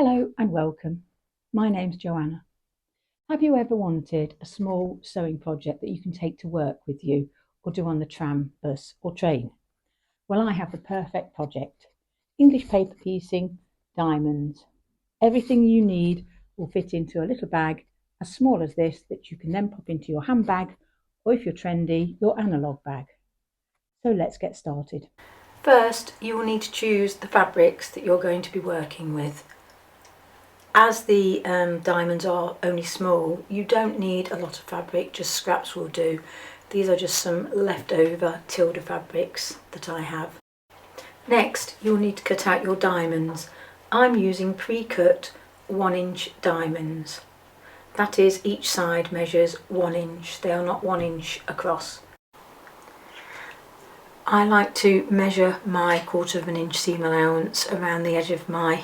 Hello and welcome. My name's Joanna. Have you ever wanted a small sewing project that you can take to work with you or do on the tram, bus or train? Well, I have the perfect project. English paper piecing, diamonds. Everything you need will fit into a little bag as small as this that you can then pop into your handbag or, if you're trendy, your analogue bag. So let's get started. First, you will need to choose the fabrics that you're going to be working with. As the diamonds are only small, you don't need a lot of fabric, just scraps will do. These are just some leftover tilde fabrics that I have. Next, you'll need to cut out your diamonds. I'm using pre-cut 1-inch diamonds. That is, each side measures 1 inch. They are not 1 inch across. I like to measure my 1/4 inch seam allowance around the edge of my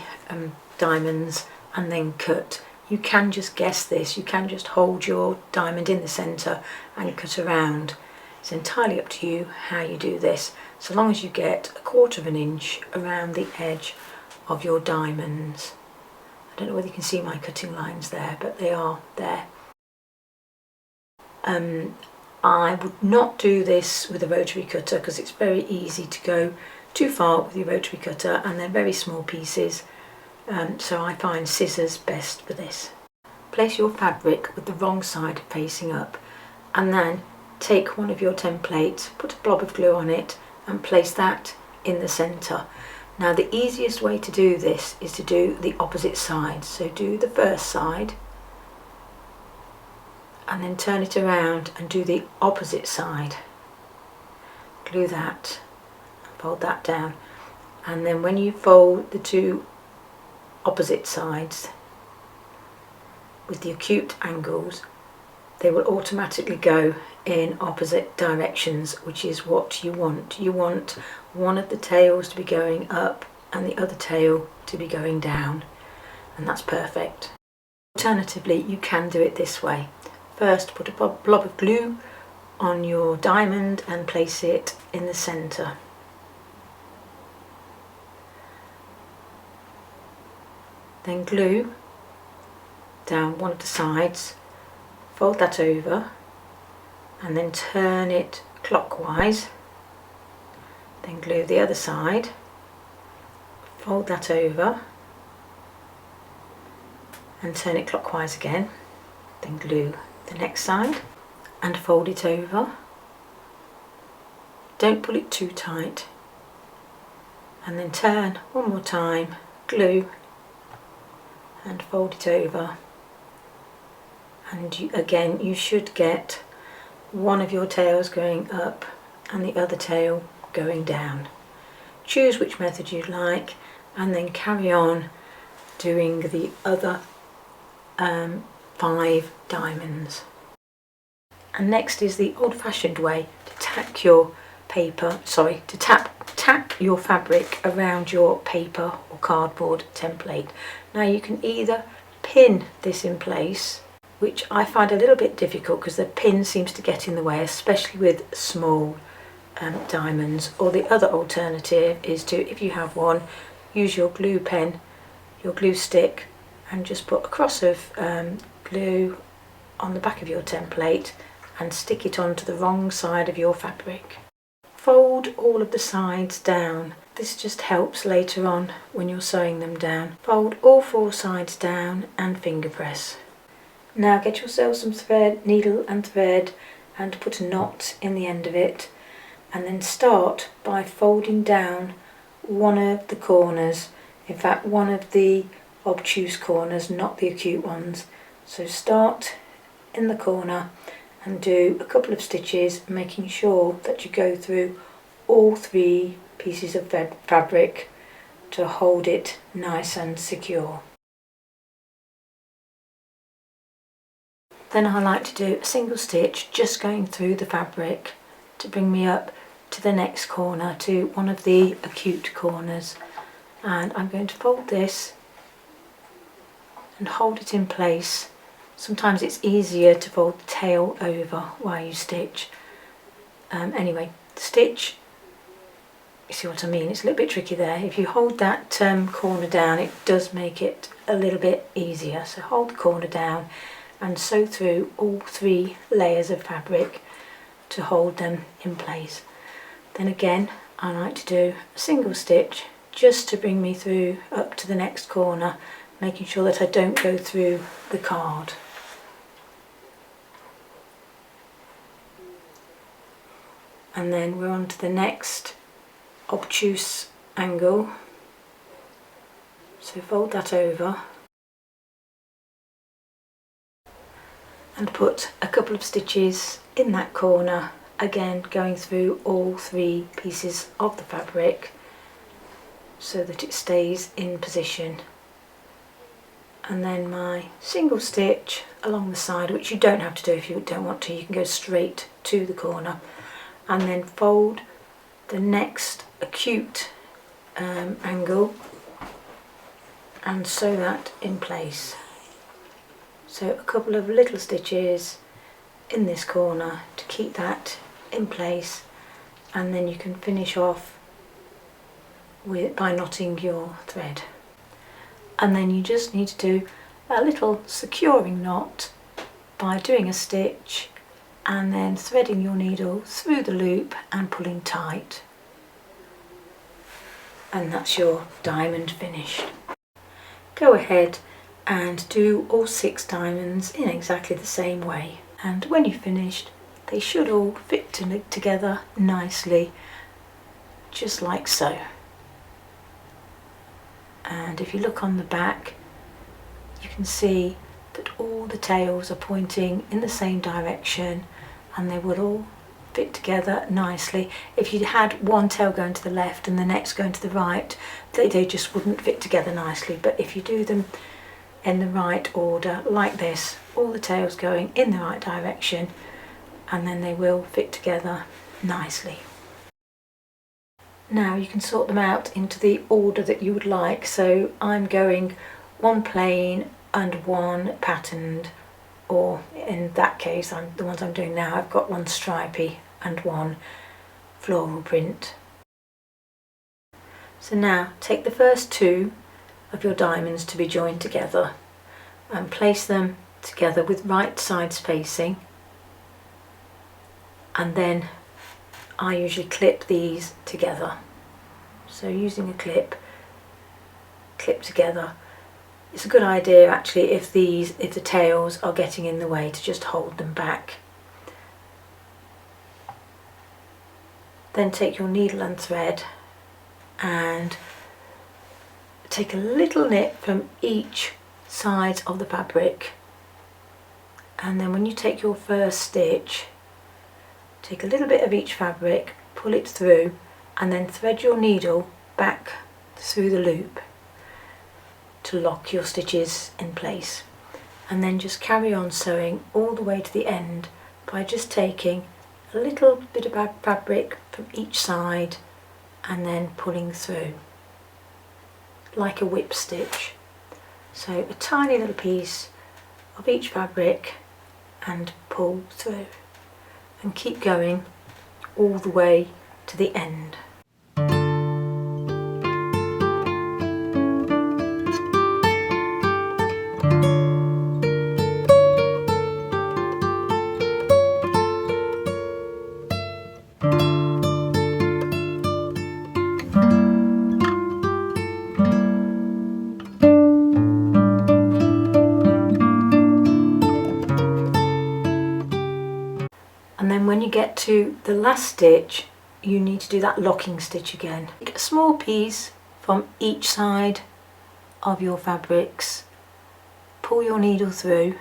diamonds and then cut. You can just guess this, you can just hold your diamond in the centre and cut around. It's entirely up to you how you do this, so long as you get 1/4 inch around the edge of your diamonds. I don't know whether you can see my cutting lines there, but they are there. I would not do this with a rotary cutter because it's very easy to go too far with your rotary cutter and they're very small pieces, so I find scissors best for this. Place your fabric with the wrong side facing up and then take one of your templates, put a blob of glue on it and place that in the centre. Now the easiest way to do this is to do the opposite side, so do the first side and then turn it around and do the opposite side. Glue that, fold that down, and then when you fold the two opposite sides with the acute angles, they will automatically go in opposite directions, which is what you want. You want one of the tails to be going up and the other tail to be going down, and that's perfect. Alternatively, you can do it this way. First, put a blob of glue on your diamond and place it in the centre. Then glue down one of the sides, fold that over and then turn it clockwise. Then glue the other side, fold that over and turn it clockwise again. Then glue the next side and fold it over. Don't pull it too tight, and then turn one more time, glue and fold it over, and again you should get one of your tails going up and the other tail going down. Choose which method you like and then carry on doing the other 5 diamonds. And next is the old-fashioned way to tack your tack your fabric around your paper or cardboard template. Now you can either pin this in place, which I find a little bit difficult because the pin seems to get in the way, especially with small diamonds, or the other alternative is to, if you have one, use your glue pen, your glue stick, and just put a cross of glue on the back of your template and stick it onto the wrong side of your fabric. Fold all of the sides down. This just helps later on when you're sewing them down. Fold all 4 sides down and finger press. Now get yourself some thread, needle and thread, and put a knot in the end of it, and then start by folding down one of the corners, in fact one of the obtuse corners, not the acute ones. So start in the corner and do a couple of stitches, making sure that you go through all 3 pieces of fabric to hold it nice and secure. Then I like to do a single stitch just going through the fabric to bring me up to the next corner, to one of the acute corners, and I'm going to fold this and hold it in place. Sometimes it's easier to fold the tail over while you stitch. Anyway, stitch you see what I mean? It's a little bit tricky there. If you hold that corner down, it does make it a little bit easier. So hold the corner down and sew through all 3 layers of fabric to hold them in place. Then again, I like to do a single stitch just to bring me through up to the next corner, making sure that I don't go through the card. And then we're on to the next obtuse angle. So fold that over and put a couple of stitches in that corner, again going through all 3 pieces of the fabric so that it stays in position. And then my single stitch along the side, which you don't have to do if you don't want to, you can go straight to the corner, and then fold the next acute angle and sew that in place. So a couple of little stitches in this corner to keep that in place, and then you can finish off by knotting your thread. And then you just need to do a little securing knot by doing a stitch and then threading your needle through the loop and pulling tight. And that's your diamond finished. Go ahead and do all 6 diamonds in exactly the same way, and when you've finished they should all fit together nicely, just like so. And if you look on the back, you can see that all the tails are pointing in the same direction and they will all fit together nicely. If you had one tail going to the left and the next going to the right, they just wouldn't fit together nicely. But if you do them in the right order like this, all the tails going in the right direction, and then they will fit together nicely. Now you can sort them out into the order that you would like. So I'm going 1 plain and 1 patterned, or in that case, the ones I'm doing now, I've got 1 stripy and 1 floral print. So now take the first 2 of your diamonds to be joined together and place them together with right side spacing, and then I usually clip these together. So using a clip together. It's a good idea actually if the tails are getting in the way to just hold them back. Then take your needle and thread and take a little nip from each side of the fabric, and then when you take your first stitch, take a little bit of each fabric, pull it through, and then thread your needle back through the loop to lock your stitches in place. And then just carry on sewing all the way to the end by just taking a little bit of fabric from each side and then pulling through like a whip stitch. So a tiny little piece of each fabric and pull through, and keep going all the way to the end. And then when you get to the last stitch, you need to do that locking stitch again. Take a small piece from each side of your fabrics, pull your needle through,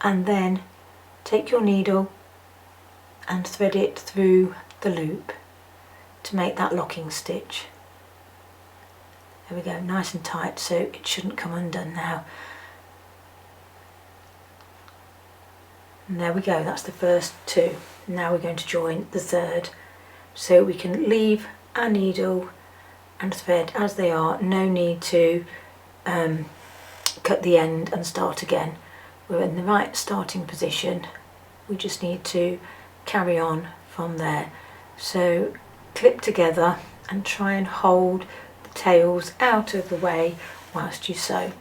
and then take your needle and thread it through the loop to make that locking stitch. There we go, nice and tight, so it shouldn't come undone now. And there we go, that's the first 2. Now we're going to join the third. So we can leave our needle and thread as they are, no need to cut the end and start again. We're in the right starting position, we just need to carry on from there. So clip together and try and hold the tails out of the way whilst you sew.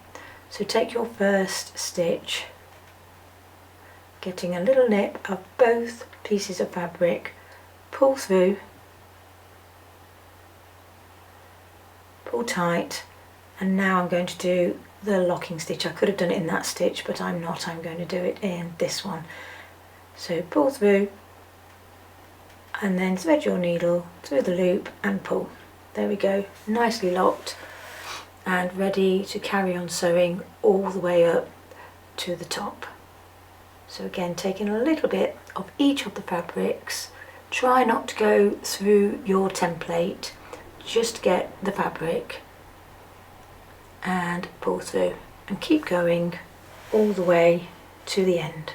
So take your first stitch, getting a little nip of both pieces of fabric, pull through, pull tight, and now I'm going to do the locking stitch. I could have done it in that stitch, but I'm not. I'm going to do it in this one. So pull through and then thread your needle through the loop and pull. There we go, nicely locked and ready to carry on sewing all the way up to the top. So again, taking a little bit of each of the fabrics, try not to go through your template, just get the fabric and pull through and keep going all the way to the end.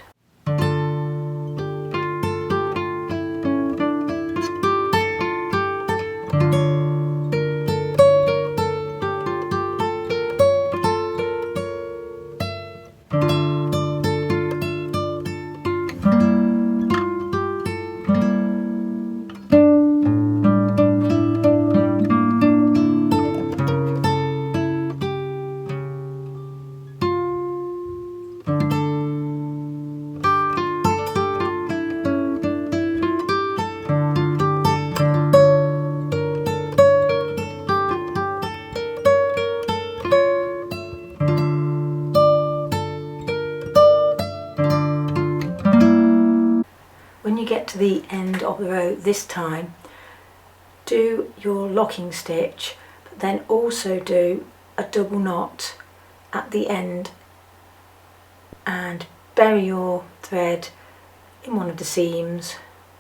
When you get to the end of the row this time, do your locking stitch, but then also do a double knot at the end and bury your thread in one of the seams,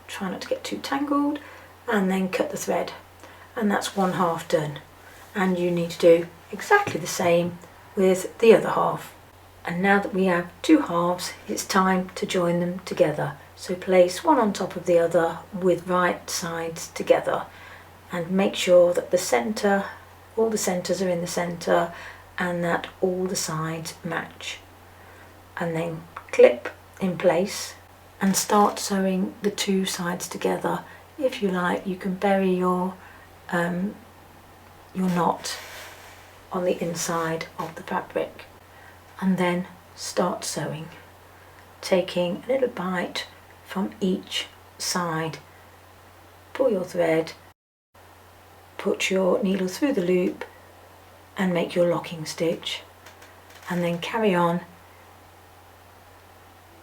try not to get too tangled, and then cut the thread, and that's one half done. And you need to do exactly the same with the other half. And now that we have two halves, it's time to join them together. So place one on top of the other with right sides together, and make sure that the centre, all the centres are in the centre, and that all the sides match. And then clip in place and start sewing the two sides together. If you like, you can bury your knot on the inside of the fabric, and then start sewing, taking a little bite from each side. Pull your thread, put your needle through the loop and make your locking stitch, and then carry on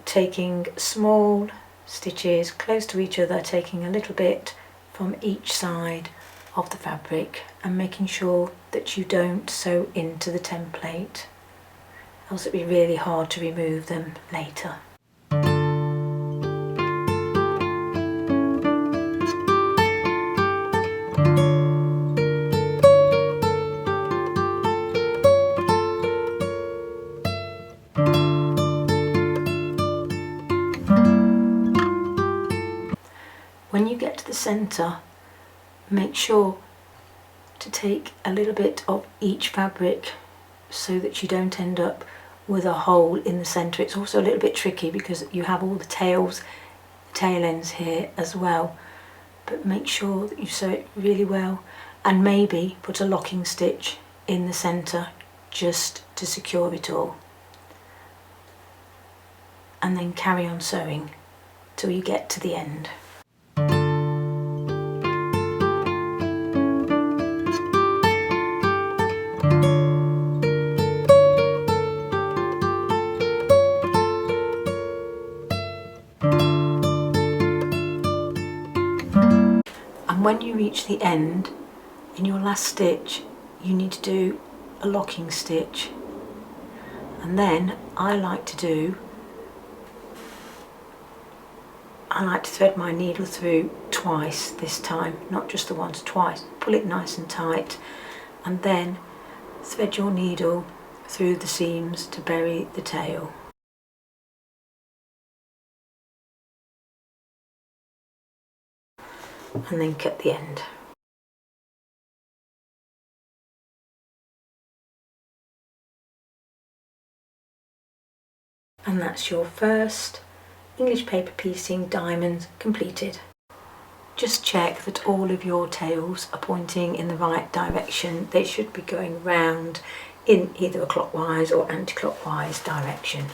taking small stitches close to each other, taking a little bit from each side of the fabric and making sure that you don't sew into the template, else it'd be really hard to remove them later. When you get to the centre, make sure to take a little bit of each fabric so that you don't end up with a hole in the centre. It's also a little bit tricky because you have all the tail ends here as well, but make sure that you sew it really well, and maybe put a locking stitch in the centre just to secure it all, and then carry on sewing till you get to the end. And when you reach the end, in your last stitch, you need to do a locking stitch. And then I like to thread my needle through twice this time, not just the once, twice. Pull it nice and tight, and then thread your needle through the seams to bury the tail. And then cut the end. And that's your first English paper piecing diamond completed. just check that all of your tails are pointing in the right direction. They should be going round in either a clockwise or anti-clockwise direction.